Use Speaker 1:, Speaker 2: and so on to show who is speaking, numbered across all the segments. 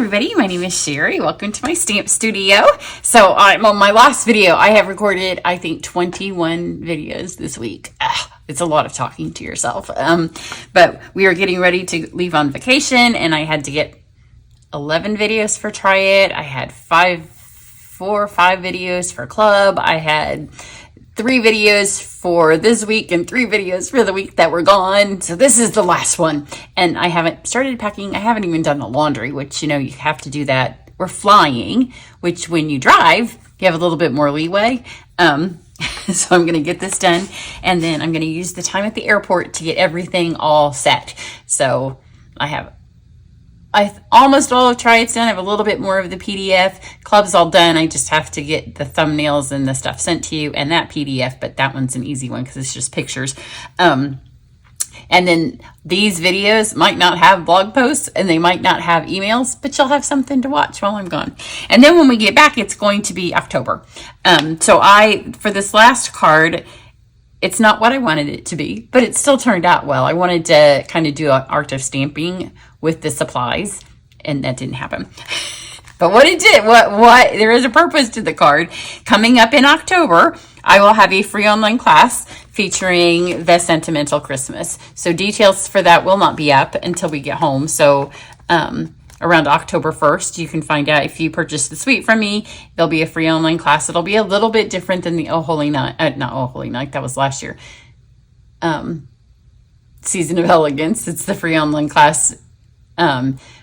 Speaker 1: everybody, my name is Cheri. Welcome to my stamp studio. So on my last video, I have recorded, I think, 21 videos this week. It's a lot of talking to yourself. But we are getting ready to leave on vacation, and I had to get 11 videos for Try It. I had 4 or 5 videos for Club. I had 3 videos for this week and 3 videos for the week that were gone. So this is the last one. And I haven't started packing. I haven't even done the laundry, which, you know, you have to do that. We're flying, which when you drive, you have a little bit more leeway. So I'm going to get this done. And then I'm going to use the time at the airport to get everything all set. So I almost all of Try It's done. I have a little bit more of the PDF. Club's all done. I just have to get the thumbnails and the stuff sent to you and that PDF, but that one's an easy one because it's just pictures. And then these videos might not have blog posts and they might not have emails, but you'll have something to watch while I'm gone. And then when we get back, it's going to be October. So for this last card, it's not what I wanted it to be, but it still turned out well. I wanted to kind of do an art of stamping with the supplies, and that didn't happen. But what it did, there is a purpose to the card. Coming up in October, I will have a free online class featuring the Sentimental Christmas. So details for that will not be up until we get home. So around October 1st, you can find out if you purchase the suite from me. There'll be a free online class. It'll be a little bit different than the Oh Holy Night, not Oh Holy Night, that was last year. Season of Elegance. It's the free online class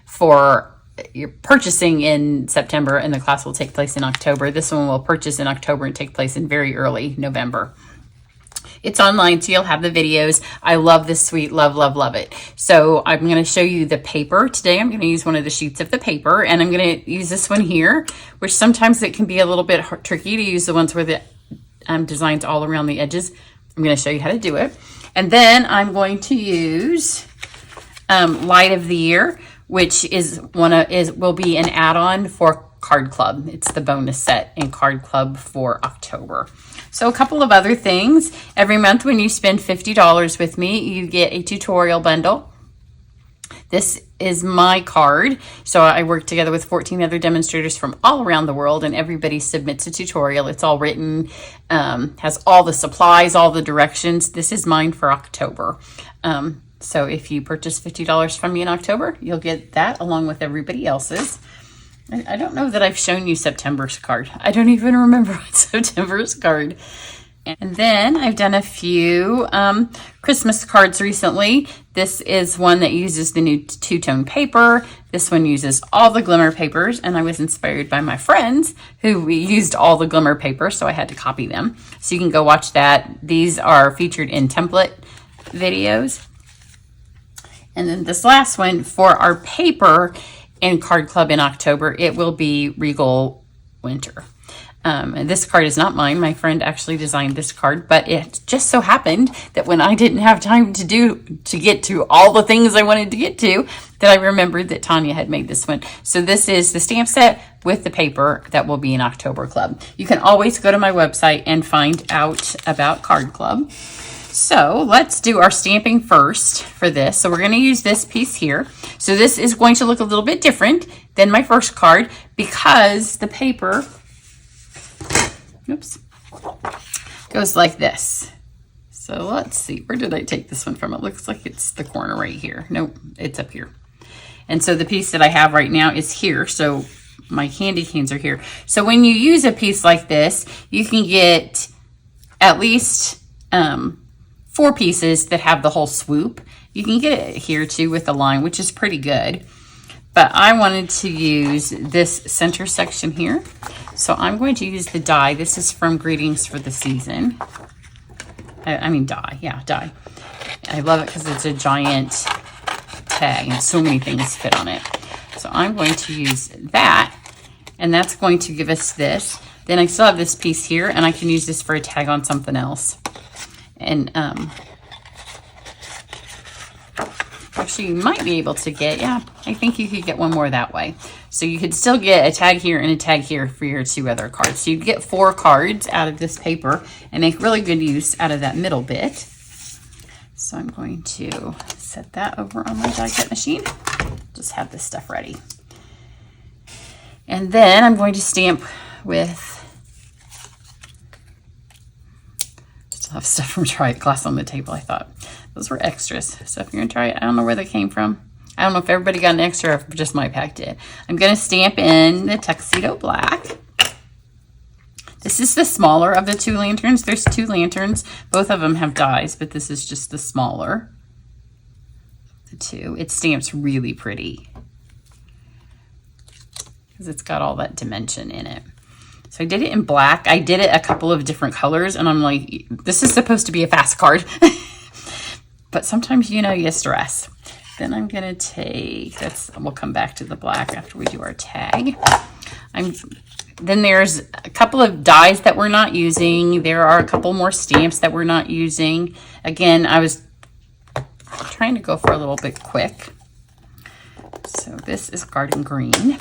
Speaker 1: for your purchasing in September, and the class will take place in October. This one will purchase in October and take place in very early November. It's online, so you'll have the videos. I love this suite. Love, love, love it. So I'm going to show you the paper. Today I'm going to use one of the sheets of the paper, and I'm going to use this one here, which sometimes it can be a little bit tricky to use the ones where the designs all around the edges. I'm going to show you how to do it. And then I'm going to use Light of the Year, which will be an add-on for Card Club. It's the bonus set in Card Club for October. So a couple of other things. Every month when you spend $50 with me, you get a tutorial bundle. This is my card. So I work together with 14 other demonstrators from all around the world, and everybody submits a tutorial. It's all written, has all the supplies, all the directions. This is mine for October. So if you purchase $50 from me in October, you'll get that along with everybody else's. I don't know that I've shown you September's card. I don't even remember what September's card. And then I've done a few Christmas cards recently. This is one that uses the new two-tone paper. This one uses all the glimmer papers, and I was inspired by my friends who used all the glimmer paper, so I had to copy them. So you can go watch that. These are featured in template videos. And then this last one for our paper in Card Club in October, it will be Regal Winter. And this card is not mine. My friend actually designed this card, but it just so happened that when I didn't have time to get to all the things I wanted to get to, that I remembered that Tanya had made this one. So this is the stamp set with the paper that will be in October Club. You can always go to my website and find out about Card Club. So let's do our stamping first for this. So we're going to use this piece here. So this is going to look a little bit different than my first card because the paper, oops, goes like this. So let's see, where did I take this one from? It looks like it's the corner right here. Nope, it's up here. And so the piece that I have right now is here. So my candy canes are here. So when you use a piece like this, you can get at least 4 pieces that have the whole swoop. You can get it here too with the line, which is pretty good. But I wanted to use this center section here. So I'm going to use the die. This is from Greetings for the Season. I mean die, yeah, die. I love it because it's a giant tag and so many things fit on it. So I'm going to use that, and that's going to give us this. Then I still have this piece here, and I can use this for a tag on something else. And actually you might be able to get, yeah, I think you could get one more that way. So you could still get a tag here and a tag here for your 2 other cards. So you get 4 cards out of this paper and make really good use out of that middle bit. So I'm going to set that over on my die cut machine. Just have this stuff ready. And then I'm going to stamp with, still have stuff from Try It class on the table. I thought those were extras. So if you're gonna try it, I don't know where they came from. I don't know if everybody got an extra or if just my pack did. I'm gonna stamp in the Tuxedo Black. This is the smaller of the 2 lanterns. There's 2 lanterns. Both of them have dies, but this is just the smaller of the 2. It stamps really pretty because it's got all that dimension in it. So I did it in black. I did it a couple of different colors, and I'm like, this is supposed to be a fast card. But sometimes, you know, you stress. Then I'm gonna take, we'll come back to the black after we do our tag. Then there's a couple of dies that we're not using. There are a couple more stamps that we're not using. Again, I was trying to go for a little bit quick. So this is Garden Green.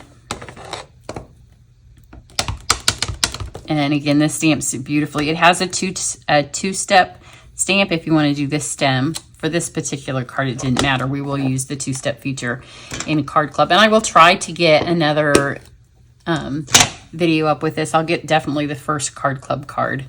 Speaker 1: And again, this stamps it beautifully. It has a two-step stamp if you want to do this stem. For this particular card, it didn't matter. We will use the 2-step feature in Card Club. And I will try to get another video up with this. I'll get definitely the first Card Club card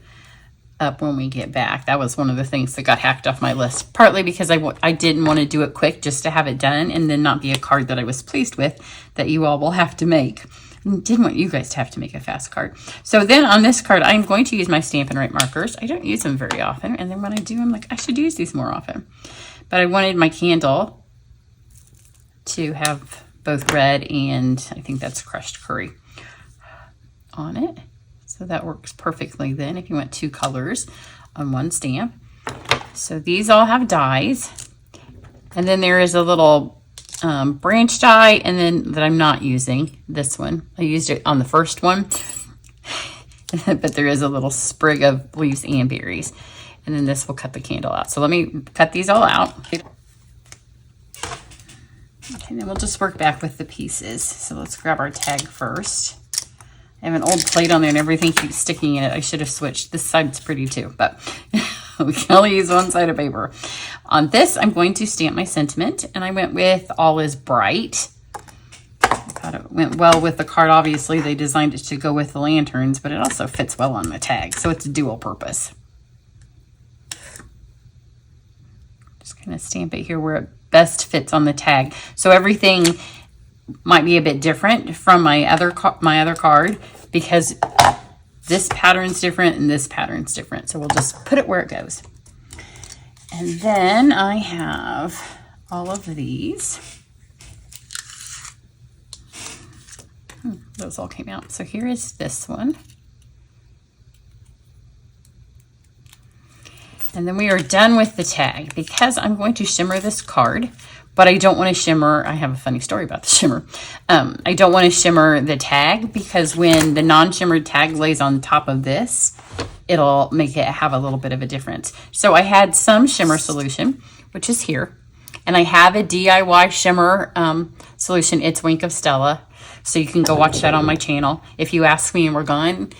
Speaker 1: up when we get back. That was one of the things that got hacked off my list, partly because I didn't want to do it quick just to have it done and then not be a card that I was pleased with that you all will have to make. I didn't want you guys to have to make a fast card. So then on this card, I'm going to use my Stampin' Write markers. I don't use them very often. And then when I do, I'm like, I should use these more often. But I wanted my candle to have both red and I think that's crushed curry on it. So that works perfectly then if you want 2 colors on one stamp. So these all have dies. And then there is a little branch die, and then that I'm not using, this one. I used it on the first one, but there is a little sprig of leaves and berries. And then this will cut the candle out. So let me cut these all out. Okay, and then we'll just work back with the pieces. So let's grab our tag first. I have an old plate on there and everything keeps sticking in it. I should have switched. This side's pretty too, but we can only use one side of paper. On this, I'm going to stamp my sentiment, and I went with All Is Bright. I thought it went well with the card. Obviously, they designed it to go with the lanterns, but it also fits well on the tag, so it's a dual purpose. Just kind of stamp it here where it best fits on the tag. So everything might be a bit different from my other card because this pattern's different and this pattern's different. So we'll just put it where it goes. And then I have all of these. Those all came out. So here is this one. And then we are done with the tag because I'm going to shimmer this card. But I don't want to shimmer. I have a funny story about the shimmer. I don't want to shimmer the tag because when the non-shimmered tag lays on top of this, it'll make it have a little bit of a difference. So I had some shimmer solution, which is here. And I have a DIY shimmer solution. It's Wink of Stella. So you can go watch that on my channel. If you ask me and we're gone,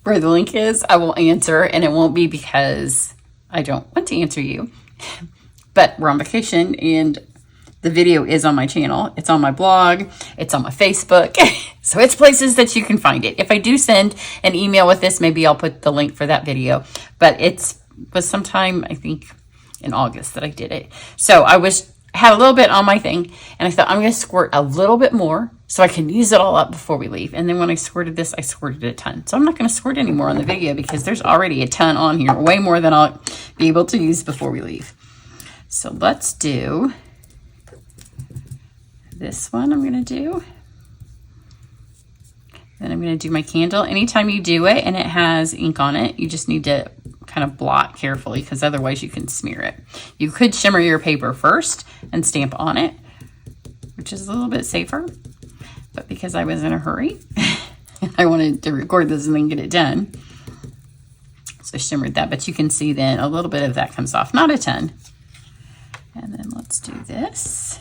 Speaker 1: where the link is, I will answer. And it won't be because I don't want to answer you. But we're on vacation and the video is on my channel. It's on my blog. It's on my Facebook. So it's places that you can find it. If I do send an email with this, maybe I'll put the link for that video. But was sometime, I think, in August that I did it. So I had a little bit on my thing, and I thought I'm going to squirt a little bit more so I can use it all up before we leave. And then when I squirted this, I squirted a ton. So I'm not going to squirt anymore on the video because there's already a ton on here, way more than I'll be able to use before we leave. So let's do this one. I'm going to do. Then I'm going to do my candle. Anytime you do it and it has ink on it, you just need to kind of blot carefully because otherwise you can smear it. You could shimmer your paper first and stamp on it, which is a little bit safer. But because I was in a hurry, I wanted to record this and then get it done. So I shimmered that, but you can see then a little bit of that comes off, not a ton. And then let's do this.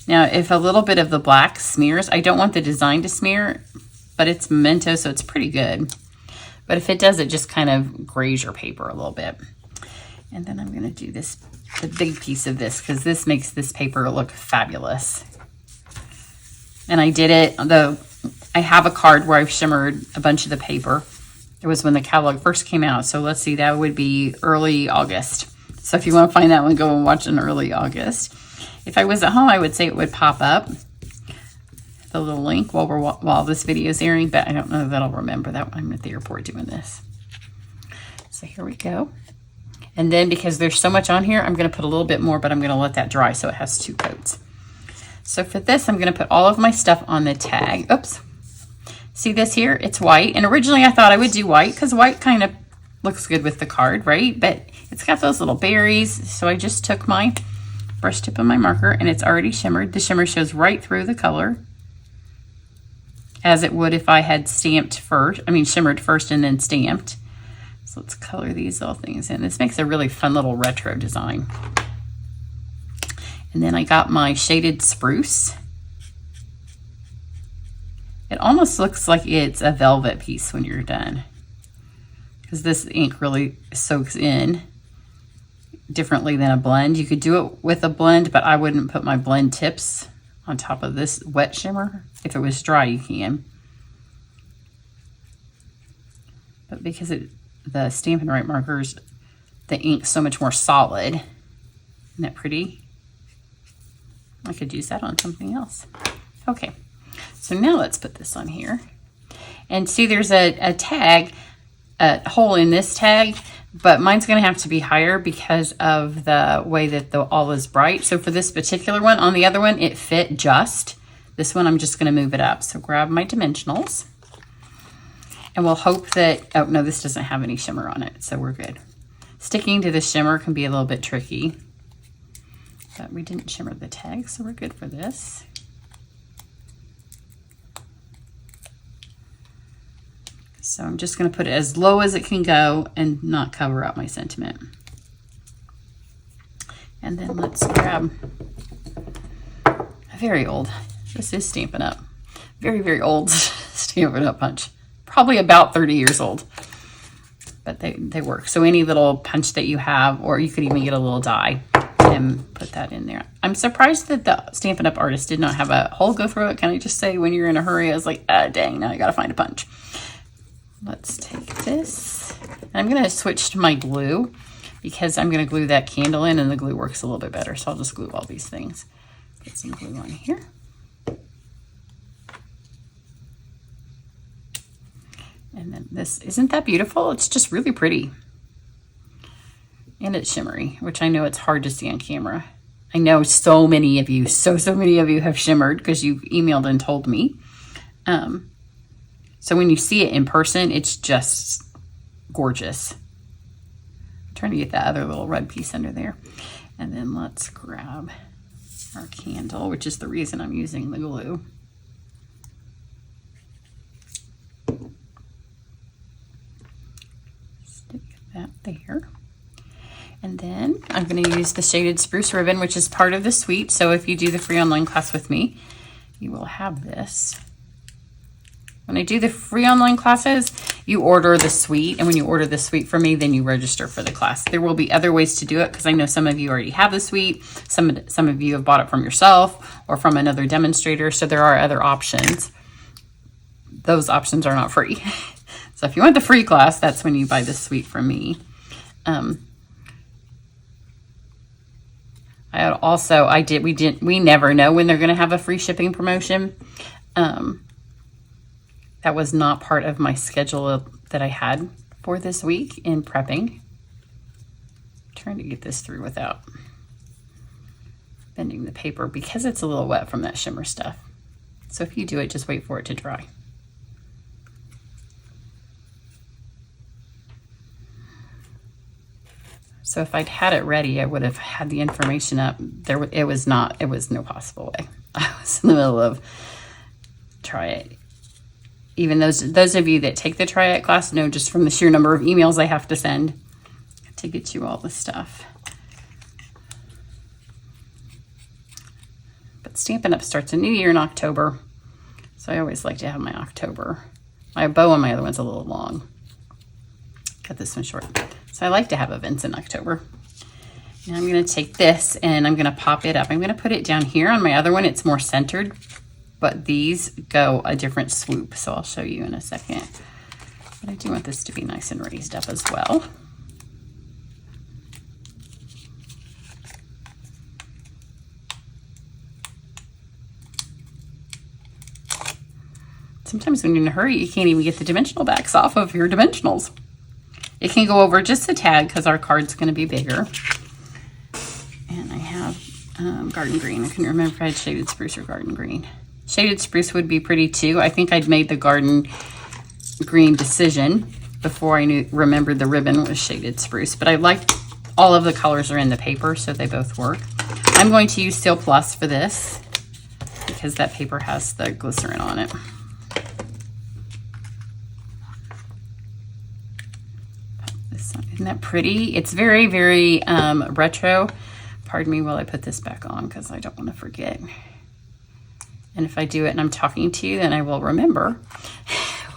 Speaker 1: Now, if a little bit of the black smears, I don't want the design to smear, but it's memento, so it's pretty good. But if it does, it just kind of grays your paper a little bit. And then I'm going to do this, the big piece of this, because this makes this paper look fabulous. And I did it, I have a card where I've shimmered a bunch of the paper. It was when the catalog first came out. So let's see, that would be early August. So if you want to find that one, go and watch in early August. If I was at home, I would say it would pop up, the little link, while this video is airing, but I don't know that I'll remember that when I'm at the airport doing this. So here we go. And then because there's so much on here, I'm going to put a little bit more, but I'm going to let that dry so it has 2 coats. So for this, I'm going to put all of my stuff on the tag. Oops. See this here? It's white. And originally I thought I would do white because white kind of looks good with the card, right? But it's got those little berries. So I just took my brush tip of my marker and it's already shimmered. The shimmer shows right through the color as it would if I had stamped first. I mean, shimmered first and then stamped. So let's color these little things in. This makes a really fun little retro design. And then I got my shaded spruce. It almost looks like it's a velvet piece when you're done, because this ink really soaks in differently than a blend. You could do it with a blend, but I wouldn't put my blend tips on top of this wet shimmer. If it was dry, you can. But because the Stampin' Right markers, the ink's so much more solid. Isn't that pretty? I could use that on something else. Okay. So now let's put this on here. And see, there's a tag, a hole in this tag, but mine's going to have to be higher because of the way that the all is bright. So for this particular one, on the other one, it fit just. This one, I'm just going to move it up. So grab my dimensionals. And we'll hope that, oh no, this doesn't have any shimmer on it, so we're good. Sticking to the shimmer can be a little bit tricky. But we didn't shimmer the tag, so we're good for this. So I'm just going to put it as low as it can go and not cover up my sentiment. And then let's grab a very old, this is Stampin' Up, very, very old Stampin' Up punch. Probably about 30 years old, but they work. So any little punch that you have, or you could even get a little die and put that in there. I'm surprised that the Stampin' Up artist did not have a hole go through it. Can I just say, when you're in a hurry, I was like, dang, now I got to find a punch. Let's take this. And I'm going to switch to my glue because I'm going to glue that candle in and the glue works a little bit better. So I'll just glue all these things. Put some glue on here. And then this, isn't that beautiful? It's just really pretty. And it's shimmery, which I know it's hard to see on camera. I know so many of you, so many of you have shimmered because you've emailed and told me. So when you see it in person, it's just gorgeous. I'm trying to get that other little red piece under there. And then let's grab our candle, which is the reason I'm using the glue. Stick that there. And then I'm going to use the shaded spruce ribbon, which is part of the suite. So if you do the free online class with me, you will have this. When I do the free online classes, you order the suite. And when you order the suite for me, then you register for the class. There will be other ways to do it because I know some of you already have the suite. Some of you have bought it from yourself or from another demonstrator. So there are other options. Those options are not free. So if you want the free class, that's when you buy the suite from me. We never know when they're going to have a free shipping promotion. That was not part of my schedule that I had for this week in prepping. I'm trying to get this through without bending the paper because it's a little wet from that shimmer stuff. So if you do it, just wait for it to dry. So if I'd had it ready, I would have had the information up. It was no possible way. I was in the middle of try it. Even those of you that take the Try It class know just from the sheer number of emails I have to send to get you all the stuff. But Stampin' Up starts a new year in October. So I always like to have my October. My bow on my other one's a little long. Cut this one short. So I like to have events in October. Now I'm going to take this and I'm going to pop it up. I'm going to put it down here. On my other one, it's more centered. but these go a different swoop. So I'll show you in a second. But I do want this to be nice and raised up as well. Sometimes when you're in a hurry, you can't even get the dimensional backs off of your dimensionals. It can go over just a tad because our card's going to be bigger. And I have garden green. I couldn't remember if I had shaded spruce or garden green. Shaded spruce would be pretty too. I think I'd made the garden green decision before I remembered the ribbon was shaded spruce. But I like all of the colors are in the paper, so they both work. I'm going to use Steel Plus for this because that paper has the glycerin on it. Isn't that pretty? It's very, very retro. Pardon me while I put this back on because I don't want to forget. And if I do it and I'm talking to you, then I will remember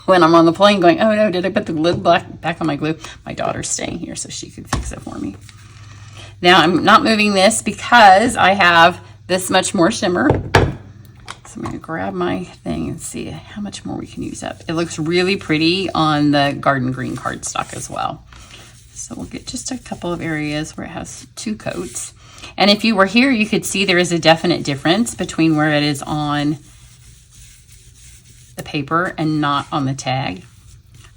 Speaker 1: when I'm on the plane going, oh no, did I put the glue back on my glue? My daughter's staying here so she could fix it for me. Now I'm not moving this because I have this much more shimmer. So I'm going to grab my thing and see how much more we can use up. It looks really pretty on the garden green cardstock as well. So we'll get just a couple of areas where it has two coats. And if you were here, you could see there is a definite difference between where it is on the paper and not on the tag.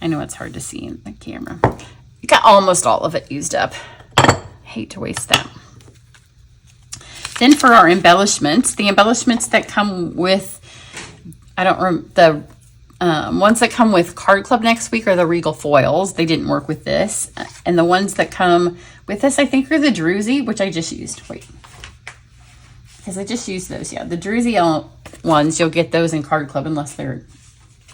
Speaker 1: I know it's hard to see in the camera. You got almost all of it used up. Hate to waste that. Then for our embellishments, the embellishments that come with, the ones that come with Card Club next week are the Regal foils. They didn't work with this. And the ones that come with this, I think, are the Druzy, which I just used. Wait. Because I just used those. Yeah, the Druzy ones, you'll get those in Card Club unless they're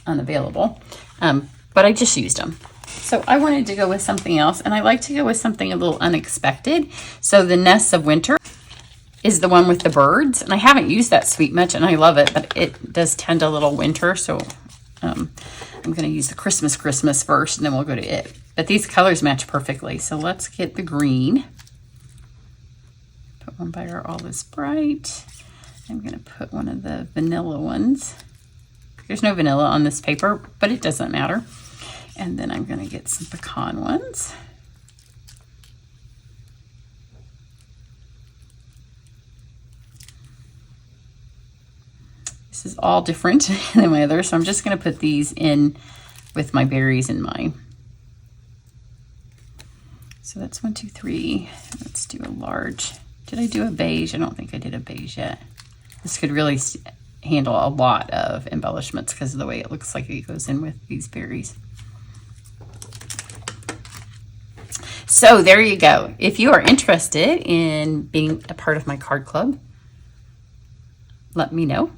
Speaker 1: unavailable. But I just used them. So I wanted to go with something else. And I like to go with something a little unexpected. So the Nests of Winter is the one with the birds. And I haven't used that sweet much, and I love it. But it does tend a little winter, so I'm going to use the Christmas first, and then we'll go to it. But these colors match perfectly. So let's get the green. Put one by our All Is Bright. I'm going to put one of the vanilla ones. There's no vanilla on this paper, but it doesn't matter. And then I'm going to get some pecan ones. This is all different than my other, so I'm just going to put these in with my berries in mind. So that's 1, 2, 3. Let's do a large. Did I do a beige? I don't think I did a beige yet. This could really handle a lot of embellishments because of the way it looks like it goes in with these berries. So there you go. If you are interested in being a part of my card club, let me know.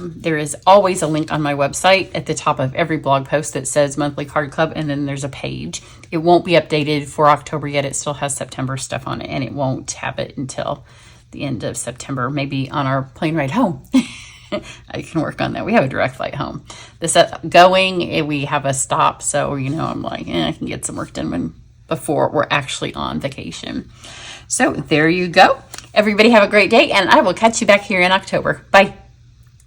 Speaker 1: There is always a link on my website at the top of every blog post that says Monthly Card Club, and then there's a page. It won't be updated for October yet. It still has September stuff on it, and it won't have it until the end of September, maybe on our plane ride home. I can work on that. We have a direct flight home. This going, we have a stop, so, you know, I'm like, I can get some work done before we're actually on vacation. So there you go. Everybody have a great day, and I will catch you back here in October. Bye.